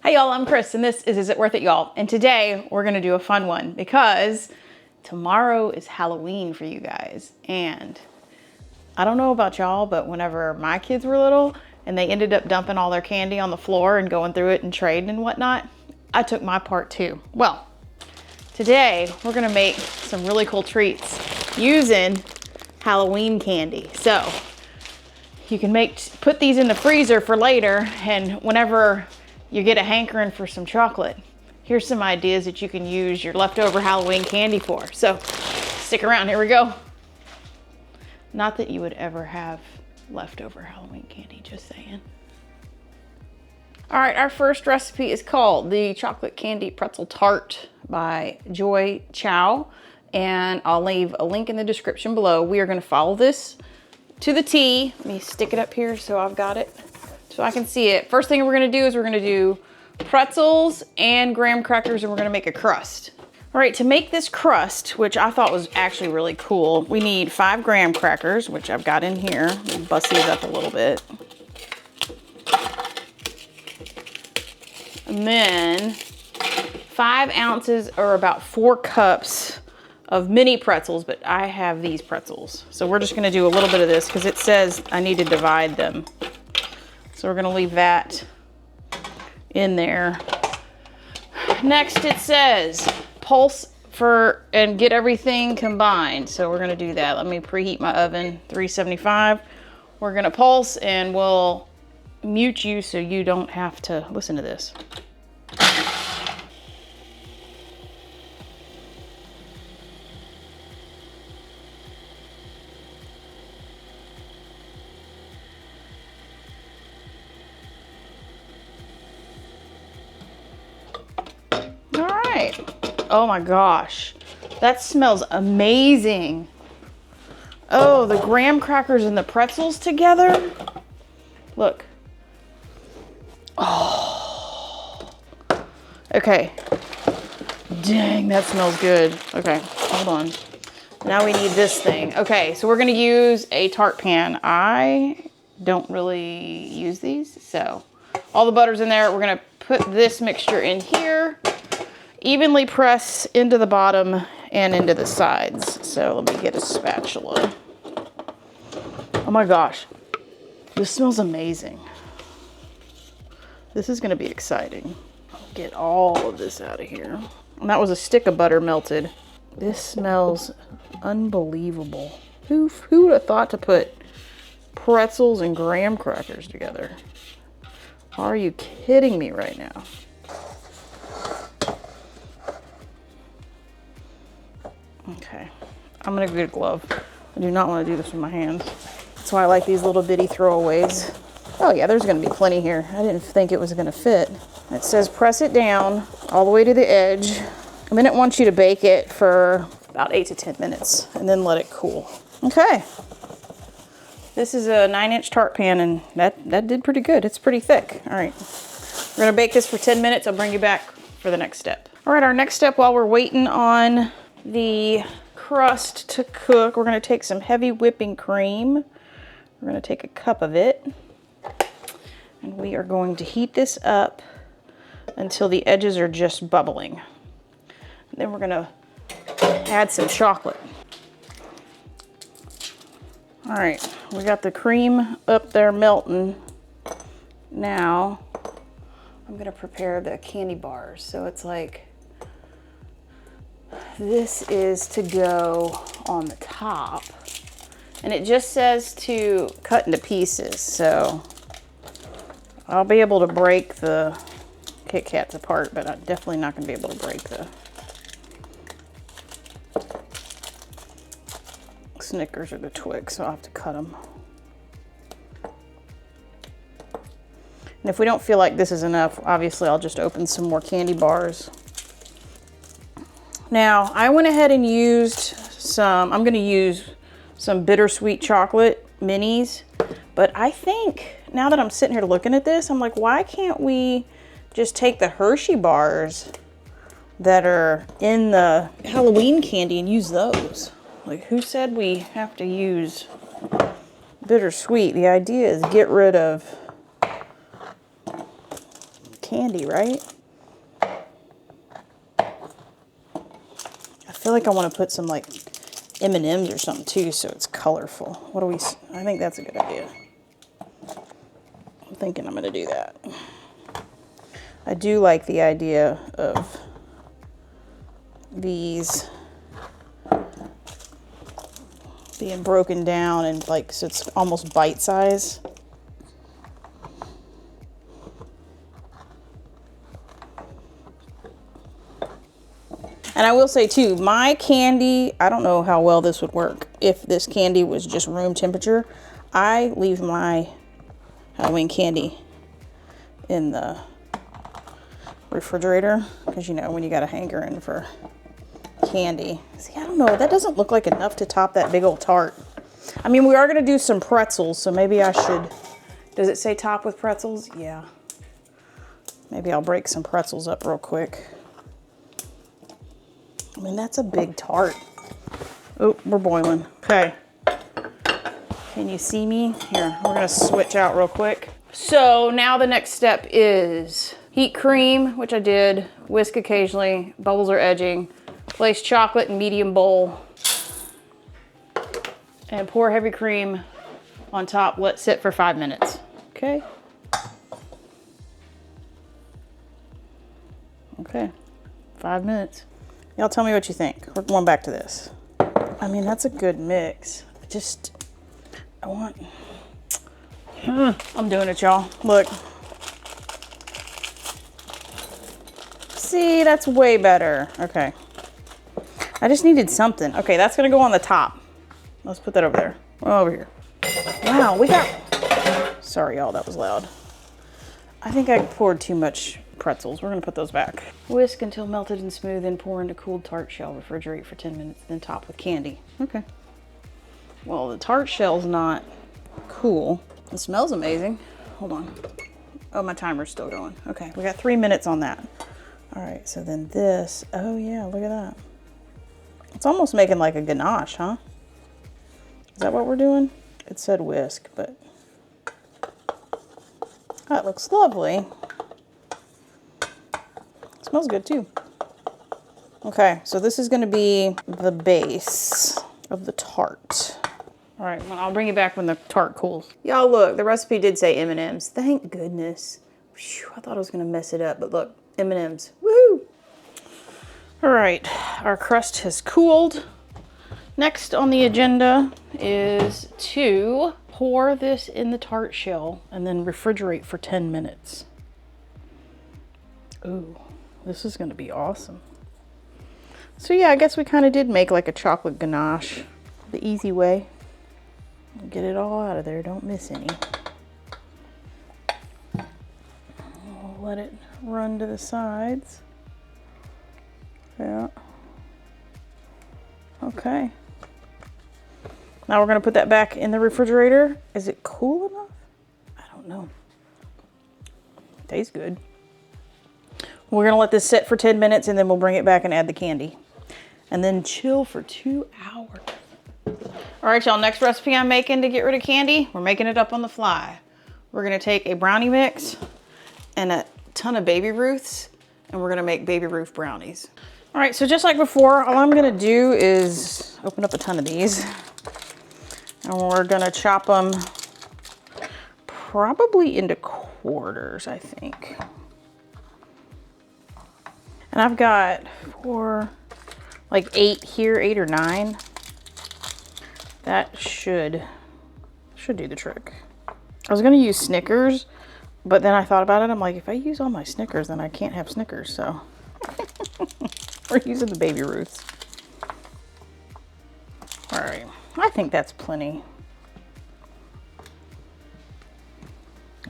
Hey y'all, I'm Chris and this is It Worth It, y'all? And today we're gonna do a fun one because tomorrow is Halloween for you guys. And I don't know about y'all, but whenever my kids were little and they ended up dumping all their candy on the floor and going through it and trading and whatnot, I took my part too. Well, today we're gonna make some really cool treats using Halloween candy. So you can put these in the freezer for later, and whenever you get a hankering for some chocolate, here's some ideas that you can use your leftover Halloween candy for. So stick around, here we go. Not that you would ever have leftover Halloween candy, just saying. All right, our first recipe is called the Chocolate Candy Pretzel Tart by Joy Chow, and I'll leave a link in the description below. We are gonna follow this to the T. Let me stick it up here so I've got it, so I can see it. First thing we're gonna do is we're gonna do pretzels and graham crackers, and we're gonna make a crust. All right, to make this crust, which I thought was actually really cool, we need 5 graham crackers, which I've got in here. Bust these up a little bit. And then 5 ounces or about 4 cups of mini pretzels, but I have these pretzels. So we're just gonna do a little bit of this because it says I need to divide them. So we're gonna leave that in there. Next it says pulse and get everything combined. So we're gonna do that. Let me preheat my oven, 375. We're gonna pulse and we'll mute you so you don't have to listen to this. Oh my gosh, that smells amazing. Oh, the graham crackers and the pretzels together. Look. Oh. Okay. Dang, that smells good. Okay, hold on. Now we need this thing. Okay, so we're gonna use a tart pan. I don't really use these, so all the butter's in there. We're gonna put this mixture in here. Evenly press into the bottom and into the sides. So let me get a spatula. Oh my gosh, this smells amazing. This is gonna be exciting. Get all of this out of here. And that was a stick of butter melted. This smells unbelievable. Who would have thought to put pretzels and graham crackers together? Are you kidding me right now? Okay, I'm gonna get a glove. I do not want to do this with my hands. That's why I like these little bitty throwaways. Oh yeah, there's gonna be plenty here. I didn't think it was gonna fit. It says press it down all the way to the edge. And then it wants you to bake it for about 8 to 10 minutes and then let it cool. Okay. This is a 9-inch tart pan, and that did pretty good. It's pretty thick. All right, we're gonna bake this for 10 minutes. I'll bring you back for the next step. All right, our next step while we're waiting on the crust to cook, we're going to take some heavy whipping cream. We're going to take a cup of it, and we are going to heat this up until the edges are just bubbling. And then we're going to add some chocolate. All right, we got the cream up there melting. Now I'm going to prepare the candy bars. So it's like, this is to go on the top, and it just says to cut into pieces, so I'll be able to break the Kit Kats apart, but I'm definitely not going to be able to break the Snickers or the Twix, so I'll have to cut them. And if we don't feel like this is enough, obviously I'll just open some more candy bars. Now, I went ahead and used I'm gonna use some bittersweet chocolate minis, but I think now that I'm sitting here looking at this, I'm like, why can't we just take the Hershey bars that are in the Halloween candy and use those? Like, who said we have to use bittersweet? The idea is get rid of candy, right? I feel like I want to put some like M&Ms or something too, so it's colorful. What do we, I think that's a good idea. I'm thinking I'm gonna do that. I do like the idea of these being broken down and like, so it's almost bite size. And I will say too, my candy, I don't know how well this would work if this candy was just room temperature. I leave my Halloween candy in the refrigerator because, you know, when you got a hankering for candy. See, I don't know, that doesn't look like enough to top that big old tart. I mean, we are gonna do some pretzels, so maybe I should, does it say top with pretzels? Yeah. Maybe I'll break some pretzels up real quick. I mean, that's a big tart. Oh, we're boiling. Okay. Can you see me? Here, we're gonna switch out real quick. So now the next step is heat cream, which I did, whisk occasionally, bubbles are edging, place chocolate in medium bowl, and pour heavy cream on top, let sit for 5 minutes, okay? Okay, 5 minutes. Y'all tell me what you think. We're going back to this. I mean, that's a good mix. I'm doing it, y'all. Look. See, that's way better. Okay. I just needed something. Okay, that's gonna go on the top. Let's put that over there. Over here. Wow, we got, sorry y'all, that was loud. I think I poured too much pretzels. We're gonna put those back. Whisk until melted and smooth, then pour into cooled tart shell. Refrigerate for 10 minutes, then top with candy. Okay. Well, the tart shell's not cool. It smells amazing. Hold on. Oh, my timer's still going. Okay, we got 3 minutes on that. All right, so then this, oh yeah, look at that. It's almost making like a ganache, huh? Is that what we're doing? It said whisk, but that looks lovely. Smells good too. Okay, so this is gonna be the base of the tart. All right, well, I'll bring it back when the tart cools. Y'all look, the recipe did say M&Ms. Thank goodness. Whew, I thought I was gonna mess it up, but look, M&Ms, woo! All right, our crust has cooled. Next on the agenda is to pour this in the tart shell and then refrigerate for 10 minutes. Ooh, this is gonna be awesome. So yeah, I guess we kind of did make like a chocolate ganache the easy way. Get it all out of there, don't miss any. We'll let it run to the sides. Yeah. Okay. Now we're gonna put that back in the refrigerator. Is it cool enough? I don't know. Tastes good. We're gonna let this sit for 10 minutes and then we'll bring it back and add the candy. And then chill for 2 hours. All right, y'all, next recipe I'm making to get rid of candy, we're making it up on the fly. We're gonna take a brownie mix and a ton of Baby Ruths, and we're gonna make Baby Ruth brownies. All right, so just like before, all I'm gonna do is open up a ton of these. And we're gonna chop them probably into quarters, I think. And I've got like 8 here, 8 or 9. That should do the trick. I was gonna use Snickers, but then I thought about it. I'm like, if I use all my Snickers, then I can't have Snickers, so. We're using the Baby Ruths. All right, I think that's plenty.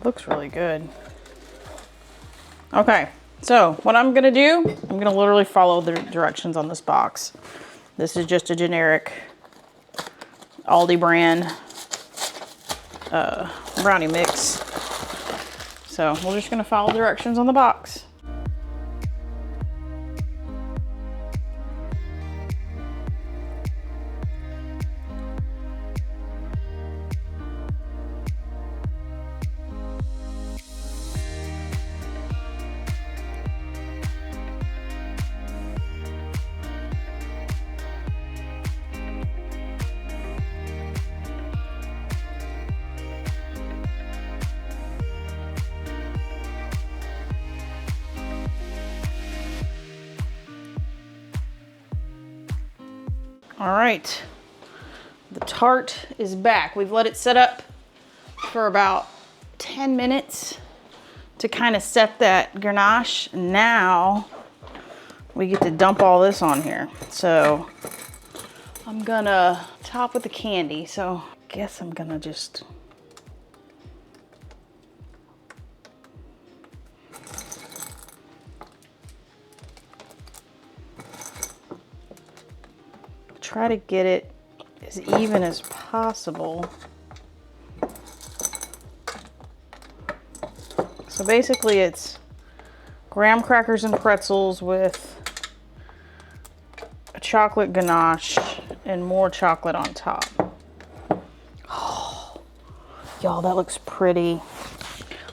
Looks really good. Okay, so what I'm gonna do, I'm gonna literally follow the directions on this box. This is just a generic Aldi brand brownie mix. So we're just gonna follow directions on the box. All right, the tart is back. We've let it set up for about 10 minutes to kind of set that ganache. Now we get to dump all this on here. So I'm gonna top with the candy. So I guess I'm gonna just try to get it as even as possible. So basically it's graham crackers and pretzels with a chocolate ganache and more chocolate on top. Oh, y'all, that looks pretty.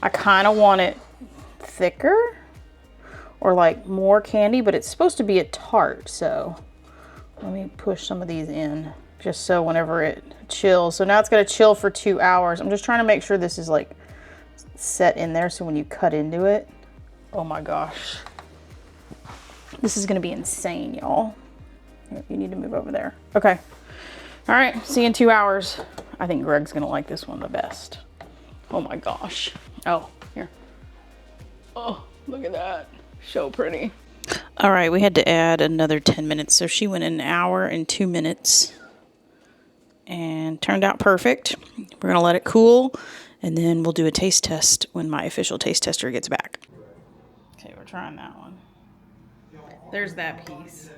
I kind of want it thicker or like more candy, but it's supposed to be a tart. So let me push some of these in just so whenever it chills. So now it's gonna chill for 2 hours. I'm just trying to make sure this is like set in there so when you cut into it, oh my gosh, this is gonna be insane, y'all. You need to move over there. Okay, all right, see you in 2 hours. I think Greg's gonna like this one the best. Oh my gosh. Oh, here. Oh, look at that, so pretty. All right, we had to add another 10 minutes, so she went 1 hour and 2 minutes and turned out perfect. We're gonna let it cool, and then we'll do a taste test when my official taste tester gets back. Okay, we're trying that one. There's that piece.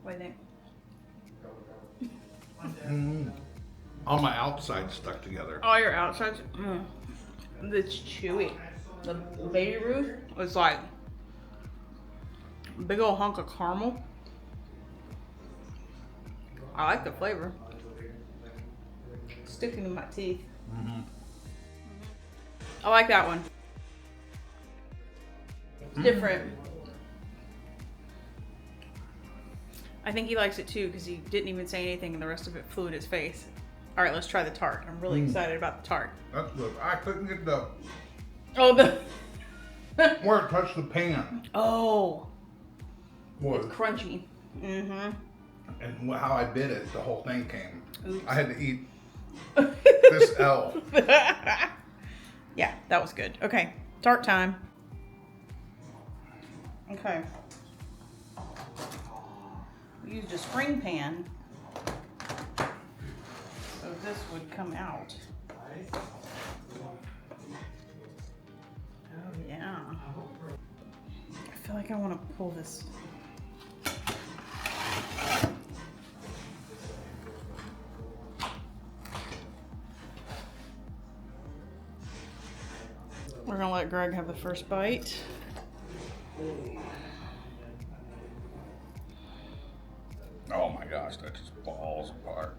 What do you think? All my outsides stuck together. All your outsides? It's chewy. The baby Ruth was like a big old hunk of caramel. I like the flavor. It's sticking to my teeth. I like that one. It's different. I think he likes it too because he didn't even say anything and the rest of it flew in his face. All right, let's try the tart. I'm really excited about the tart. That's good. I couldn't get the where it touched the pan. Oh, Was crunchy. and how I bit it, the whole thing came. Oops. I had to eat this L. Yeah, that was good. Okay, tart time. Okay. We used a spring pan, so this would come out. Oh yeah. I feel like I want to pull this. We're gonna let Greg have the first bite. Oh my gosh, that just falls apart.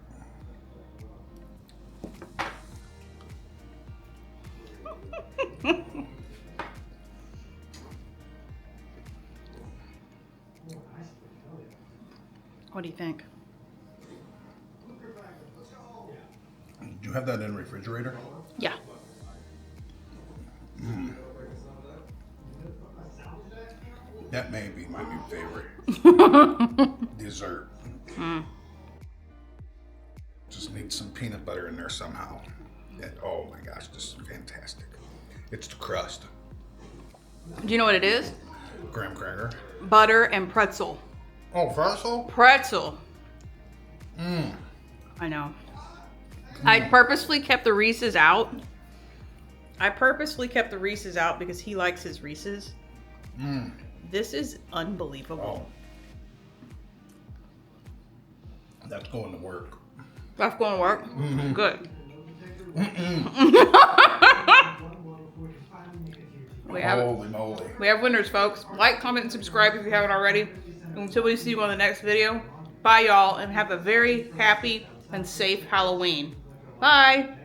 What do you think? Did you have that in the refrigerator? Yeah. That may be my new favorite dessert. Just need some peanut butter in there somehow. And, oh my gosh, this is fantastic. It's the crust. Do you know what it is? Graham cracker. Butter and pretzel. Oh, pretzel? Pretzel. I know. I purposefully kept the Reese's out. Because he likes his Reese's. This is unbelievable. Oh. That's going to work. That's going to work? Good. Holy moly. We have winners, folks. Like, comment, and subscribe if you haven't already. Until we see you on the next video. Bye, y'all, and have a very happy and safe Halloween. Bye.